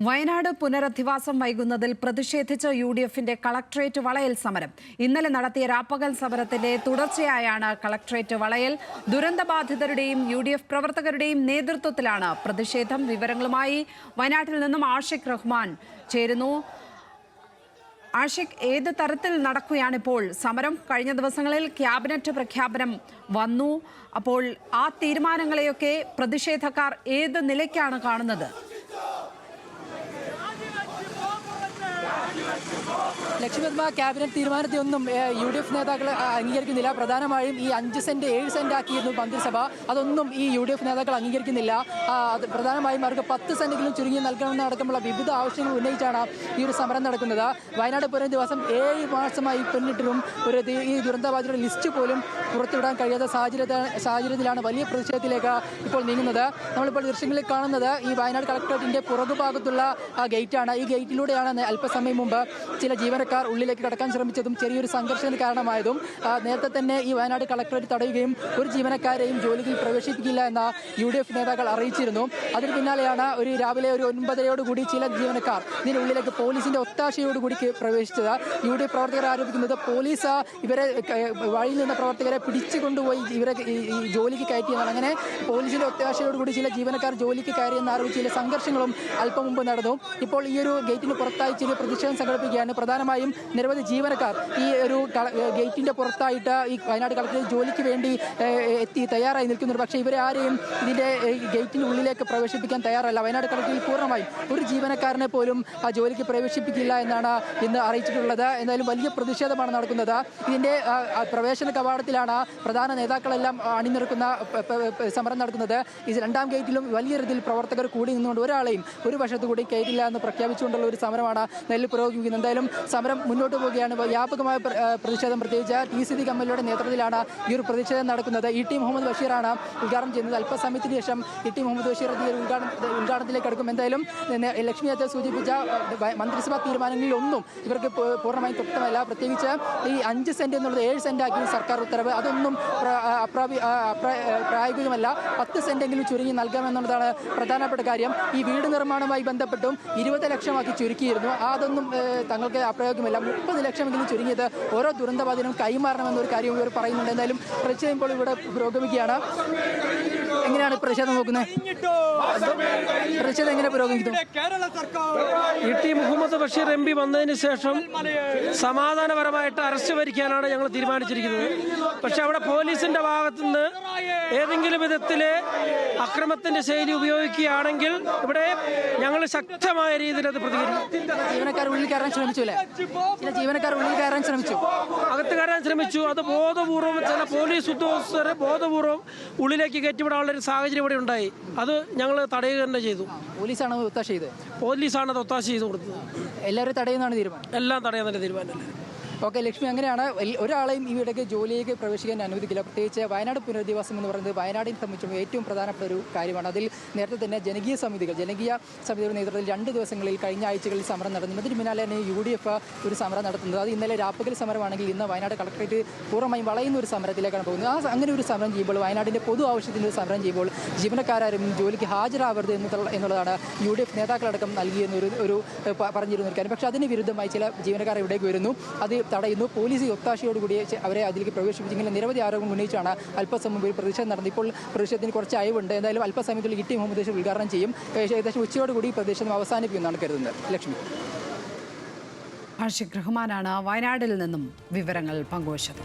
വയനാട് പുനരധിവാസം വൈകുന്നതിൽ പ്രതിഷേധിച്ച് യുഡിഎഫിന്റെ കളക്ട്രേറ്റ് വളയൽ സമരം. ഇന്നലെ നടത്തിയ രാപ്പകൽ സമരത്തിന്റെ തുടർച്ചയായാണ് കളക്ട്രേറ്റ് വളയൽ. ദുരന്തബാധിതരുടെയും യുഡിഎഫ് പ്രവർത്തകരുടെയും നേതൃത്വത്തിലാണ് പ്രതിഷേധം. വിവരങ്ങളുമായി വയനാട്ടിൽ നിന്നും ആഷിഖ് റഹ്മാൻ ചേരുന്നു. ആഷിഖ്, ഏത് തരത്തിൽ നടക്കുകയാണിപ്പോൾ സമരം? കഴിഞ്ഞ ദിവസങ്ങളിൽ ക്യാബിനറ്റ് പ്രഖ്യാപനം വന്നു. അപ്പോൾ ആ തീരുമാനങ്ങളെയൊക്കെ പ്രതിഷേധക്കാർ ഏത് നിലയ്ക്കാണ് കാണുന്നത്? ലക്ഷ്മിപത്മ, ക്യാബിനറ്റ് തീരുമാനത്തെ ഒന്നും യുഡിഎഫ് നേതാക്കൾ അംഗീകരിക്കുന്നില്ല. പ്രധാനമായും ഈ 5 സെന്റ് 7 സെന്റ് ആക്കിയിരുന്നു മന്ത്രിസഭ. അതൊന്നും ഈ യുഡിഎഫ് നേതാക്കൾ അംഗീകരിക്കുന്നില്ല. പ്രധാനമായും അവർക്ക് 10 സെന്റെങ്കിലും ചുരുങ്ങി നൽകണമെന്നടക്കമുള്ള വിവിധ ആവശ്യങ്ങൾ ഉന്നയിച്ചാണ് ഈ ഒരു സമരം നടക്കുന്നത്. വയനാട് പുനരധിവാസം 7 മാസമായി പിന്നിട്ടിട്ടും ഈ ദുരന്തബാധിതരുടെ ലിസ്റ്റ് പോലും പുറത്തുവിടാൻ കഴിയാത്ത സാഹചര്യത്തിലാണ് വലിയ പ്രതിഷേധത്തിലേക്ക് ഇപ്പോൾ നീങ്ങുന്നത്. നമ്മളിപ്പോൾ ദൃശ്യങ്ങളിൽ കാണുന്നത് ഈ വയനാട് കളക്ടറേറ്റിന്റെ പുറകുഭാഗത്തുള്ള ഗേറ്റാണ്. ഈ ഗേറ്റിലൂടെയാണ് അല്പസമയം മുമ്പ് ചില ജീവനക്കാർ ഉള്ളിലേക്ക് കടക്കാൻ ശ്രമിച്ചതും ചെറിയൊരു സംഘർഷത്തിന് കാരണമായതും. നേരത്തെ തന്നെ ഈ വയനാട് കളക്ടറേറ്റ് തടയുകയും ഒരു ജീവനക്കാരെയും ജോലിയിൽ പ്രവേശിപ്പിക്കില്ല എന്ന യുഡിഎഫ് നേതാക്കൾ അറിയിച്ചിരുന്നു. അതിന് പിന്നാലെയാണ് രാവിലെ 9:30 ചില ജീവനക്കാർ ഇതിന് ഉള്ളിലേക്ക് പോലീസിന്റെ ഒത്താശയോടുകൂടി പ്രവേശിച്ചത്. യുഡിഎഫ് പ്രവർത്തകർ ആരോപിക്കുന്നത് പോലീസ് ഇവരെ വഴിയിൽ നിന്ന പ്രവർത്തകരെ പിടിച്ചുകൊണ്ടുപോയി ഇവരെ ഈ ജോലിക്ക് കയറ്റിയെന്നാണ്. അങ്ങനെ പോലീസിന്റെ ഒത്താശയോടുകൂടി ചില ജീവനക്കാർ ജോലിക്ക് കയറിയെന്ന് ആരോപിച്ച് ചില സംഘർഷങ്ങളും അല്പം മുമ്പ് നടന്നു. ഇപ്പോൾ ഈ ഒരു ഗേറ്റിന് പുറത്തായി ചില പ്രതിഷേധം സംഘടിപ്പിക്കുകയാണ്. പ്രധാനമായും നിരവധി ജീവനക്കാർ ഈ ഒരു ഗേറ്റിന്റെ പുറത്തായിട്ട് ഈ വയനാട് കളക്ടറേറ്റ് ജോലിക്ക് വേണ്ടി എത്തി തയ്യാറായി നിൽക്കുന്നുണ്ട്. പക്ഷേ ഇവരെ ആരെയും ഇതിന്റെ ഗേറ്റിന് ഉള്ളിലേക്ക് പ്രവേശിപ്പിക്കാൻ തയ്യാറല്ല. വയനാട് കളക്ടറേറ്റിൽ പൂർണ്ണമായും ഒരു ജീവനക്കാരനെ പോലും ആ ജോലിക്ക് പ്രവേശിപ്പിക്കില്ല എന്നാണ് ഇന്ന് അറിയിച്ചിട്ടുള്ളത്. എന്തായാലും വലിയ പ്രതിഷേധമാണ് നടക്കുന്നത്. ഇതിന്റെ പ്രവേശന കവാടത്തിലാണ് പ്രധാന നേതാക്കളെല്ലാം അണിനിരക്കുന്ന സമരം നടക്കുന്നത്. ഈ 2ാം ഗേറ്റിലും വലിയ രീതിയിൽ പ്രവർത്തകർ കൂടി നിന്നുകൊണ്ട് ഒരാളെയും ഒരു വശത്തു കൂടി കയറ്റില്ല എന്ന് പ്രഖ്യാപിച്ചുകൊണ്ടുള്ള ഒരു സമരമാണ് നെല്ലിൽ പുരോഗമിക്കുന്നത്. എന്തായാലും സമരം മുന്നോട്ട് പോവുകയാണ്. വ്യാപകമായ പ്രതിഷേധം, പ്രത്യേകിച്ച് TCD കമ്മലിയുടെ നേതൃത്വത്തിലാണ് ഈ ഒരു പ്രതിഷേധം നടക്കുന്നത്. ഇ.ടി. മുഹമ്മദ് ബഷീറാണ് ഉദ്ഘാടനം ചെയ്യുന്നത്. അല്പസമയത്തിന് ശേഷം ഇ.ടി. മുഹമ്മദ് ബഷീർ ഉദ്ഘാടനത്തിലേക്ക് അടുക്കും. എന്തായാലും ലക്ഷ്മി നേരത്തെ സൂചിപ്പിച്ച മന്ത്രിസഭാ തീരുമാനങ്ങളിൽ ഒന്നും ഇവർക്ക് പൂർണ്ണമായും തൃപ്തമല്ല. പ്രത്യേകിച്ച് ഈ 5 സെന്റ് എന്നുള്ളത് 7 സെന്റ് ആക്കി സർക്കാർ ഉത്തരവ്, അതൊന്നും പ്രായോഗികമല്ല. 10 സെന്റെങ്കിലും ചുരുങ്ങി നൽകാമെന്നുള്ളതാണ് പ്രധാനപ്പെട്ട കാര്യം. ഈ വീട് നിർമ്മാണവുമായി ബന്ധപ്പെട്ടും 20 ലക്ഷമാക്കി ചുരുക്കിയിരുന്നു. അതൊന്നും തങ്ങൾക്ക് അപ്രയോഗ്യമല്ല. 30 ലക്ഷമെങ്കിലും ചുരുങ്ങിയത് ഓരോ ദുരന്തബാധിതരും കൈമാറണമെന്നൊരു കാര്യം ഇവർ പറയുന്നുണ്ട്. എന്തായാലും പ്രതിഷേധം ഇപ്പോൾ ഇവിടെ പുരോഗമിക്കുകയാണ്. എങ്ങനെയാണ് പ്രതിഷേധം നോക്കുന്നത്? പ്രതിഷേധം എങ്ങനെ പുരോഗമിക്കുന്നു? ഇ.ടി. മുഹമ്മദ് ബഷീർ MP വന്നതിന് ശേഷം സമാധാനപരമായിട്ട് അറസ്റ്റ് വരിക്കാനാണ് ഞങ്ങൾ തീരുമാനിച്ചിരിക്കുന്നത്. പക്ഷെ അവിടെ പോലീസിന്റെ ഭാഗത്തുനിന്ന് ഏതെങ്കിലും വിധത്തിലെ അക്രമത്തിന്റെ ശൈലി ഉപയോഗിക്കുകയാണെങ്കിൽ ഇവിടെ ഞങ്ങൾ ശക്തമായ രീതിയിൽ അത് പ്രതികരിക്കും. ജീവനക്കാർ ഉള്ളിൽ കയറാൻ ശ്രമിച്ചു അല്ലേ? ചില ജീവനക്കാർ ഉള്ളിൽ കയറാൻ ശ്രമിച്ചു, അകത്ത് കയറാൻ ശ്രമിച്ചു. അത് ബോധപൂർവം ചില പോലീസ് ഉദ്യോഗസ്ഥരെ ബോധപൂർവം ഉള്ളിലേക്ക് കയറ്റിവിടാനുള്ള ഒരു സാഹചര്യം ഇവിടെ ഉണ്ടായി. അത് ഞങ്ങൾ തടയുക തന്നെ ചെയ്തു. പോലീസാണ് ഒത്താശ ചെയ്തത്? പോലീസാണ് അത് ഒത്താശ ചെയ്ത് കൊടുത്തത്. എല്ലാവരും തടയുന്നതാണ് തീരുമാനം? എല്ലാം തടയാൻ തീരുമാനം. ഓക്കെ ലക്ഷ്മി, അങ്ങനെയാണ് ഒരാളെയും ഇവിടേക്ക് ജോലിയിലേക്ക് പ്രവേശിക്കാൻ അനുവദിക്കില്ല. പ്രത്യേകിച്ച് വയനാട് പുനരധിവാസം എന്ന് പറയുന്നത് വയനാടിനെ സംബന്ധിച്ചും ഏറ്റവും പ്രധാനപ്പെട്ട ഒരു കാര്യമാണ്. അതിൽ നേരത്തെ തന്നെ ജനകീയ സമിതിയുടെ നേതൃത്വത്തിൽ 2 ദിവസങ്ങളിൽ കഴിഞ്ഞ ആഴ്ചകളിൽ സമരം നടന്നു. ഇതിന് പിന്നാലെ തന്നെ UDF ഒരു സമരം നടത്തുന്നത്. അത് ഇന്നലെ രാപ്പകൽ സമരമാണെങ്കിൽ ഇന്ന് വയനാട് കളക്ടറേറ്റ് പൂർണ്ണമായും വളയുന്ന ഒരു സമരത്തിലേക്കാണ് പോകുന്നത്. അങ്ങനെ ഒരു സമരം ചെയ്യുമ്പോൾ, വയനാടിൻ്റെ പൊതു ആവശ്യത്തിന് ഒരു സമരം ചെയ്യുമ്പോൾ ജീവനക്കാരും ജോലിക്ക് ഹാജരാവരുത് എന്നുള്ളതാണ് UDF നേതാക്കളടക്കം നൽകിയെന്നൊരു പറഞ്ഞിരുന്ന ഒരു കാര്യം. പക്ഷേ അതിന് വിരുദ്ധമായി ചില ജീവനക്കാർ ഇവിടേക്ക് വരുന്നു, അത് തടയുന്നു. പോലീസ് ഒത്താശയോടുകൂടി അവരെ അതിലേക്ക് പ്രവേശിപ്പിച്ചെങ്കിലും നിരവധി ആരോപണം ഉന്നയിച്ചാണ് അല്പസമയം മുമ്പ് പ്രതിഷേധം നടന്നത്. ഇപ്പോൾ പ്രതിഷേധത്തിന് കുറച്ച് അയവുണ്ട്. എന്തായാലും അല്പസമയത്തിൽ ഇ.ടി. മുഹമ്മദ് ബഷീർ ഉദ്ഘാടനം ചെയ്യും. ഏകദേശം ഉച്ചയോടുകൂടി പ്രതിഷേധം അവസാനിപ്പിക്കുമെന്നാണ് കരുതുന്നത്. ലക്ഷ്മി. ആഷിഖ് റഹ്മാനാണ് വയനാട്ടിൽ നിന്നും വിവരങ്ങൾ പങ്കുവച്ചത്.